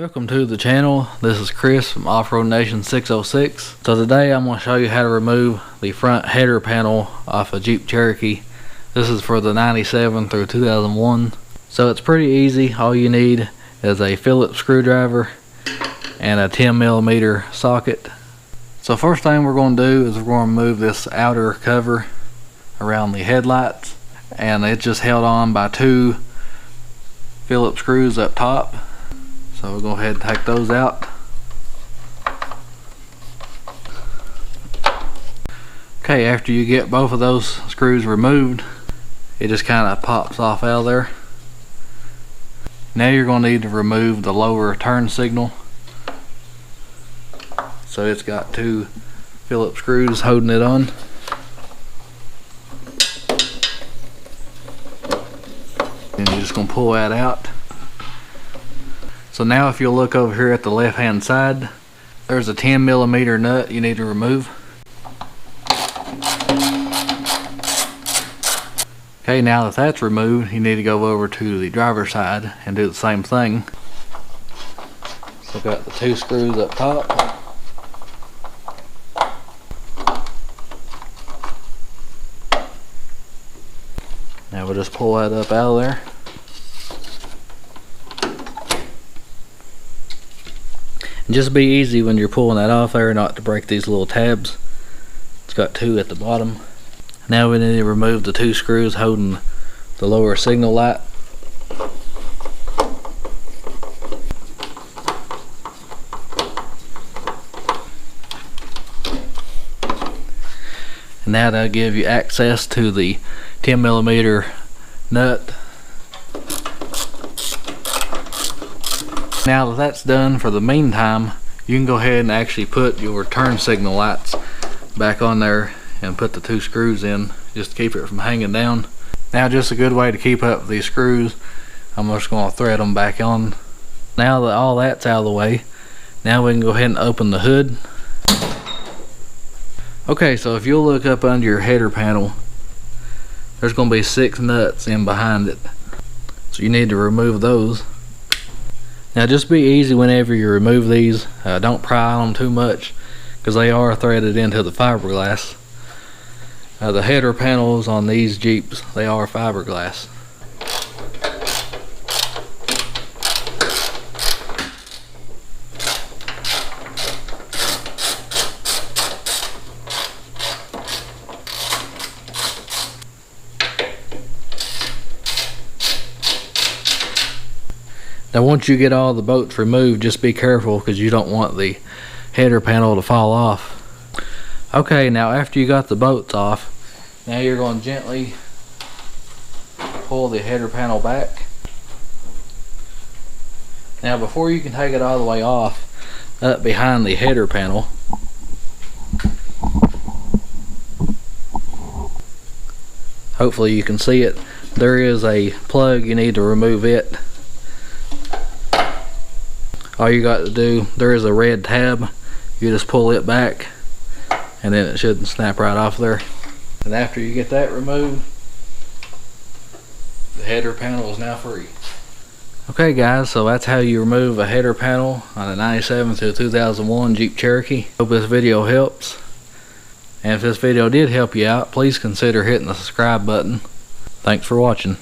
Welcome to the channel. This is Chris from Offroad Nation 606. So today I'm going to show you how to remove the front header panel off a Jeep Cherokee. This is for the 97 through 2001. So it's pretty easy. All you need is a Phillips screwdriver and a 10mm socket. So first thing we're going to do is we're going to remove this outer cover around the headlights, and it's just held on by two Phillips screws up top. So we'll go ahead and take those out. Okay, after you get both of those screws removed, it just kind of pops off out of there. Now you're going to need to remove the lower turn signal. So it's got two Phillips screws holding it on. And you're just going to pull that out. So now if you'll look over here at the left hand side, there's a 10mm nut you need to remove. Okay, now that that's removed, you need to go over to the driver's side and do the same thing. So I've got the two screws up top. Now we'll just pull that up out of there. And just be easy when you're pulling that off there, not to break these little tabs. It's got two at the bottom. Now we need to remove the two screws holding the lower signal light. And now that'll give you access to the 10mm nut. Now that that's done, for the meantime, you can go ahead and actually put your turn signal lights back on there and put the two screws in just to keep it from hanging down. Now, just a good way to keep up these screws, I'm just going to thread them back on. Now that all that's out of the way, now we can go ahead and open the hood. Okay, so if you'll look up under your header panel, there's going to be 6 nuts in behind it. So you need to remove those. Now just be easy whenever you remove these. Don't pry on them too much, because they are threaded into the fiberglass. The header panels on these Jeeps, they are fiberglass. Now once you get all the bolts removed, just be careful, because you don't want the header panel to fall off. Okay, now after you got the bolts off, now you're going to gently pull the header panel back. Now before you can take it all the way off, up behind the header panel, hopefully you can see it, there is a plug. You need to remove it. All you got to do, there is a red tab, you just pull it back and then it should snap right off there. And after you get that removed, the header panel is now free. Okay guys, so that's how you remove a header panel on a 97 to 2001 Jeep Cherokee. Hope this video helps. And if this video did help you out, please consider hitting the subscribe button. Thanks for watching.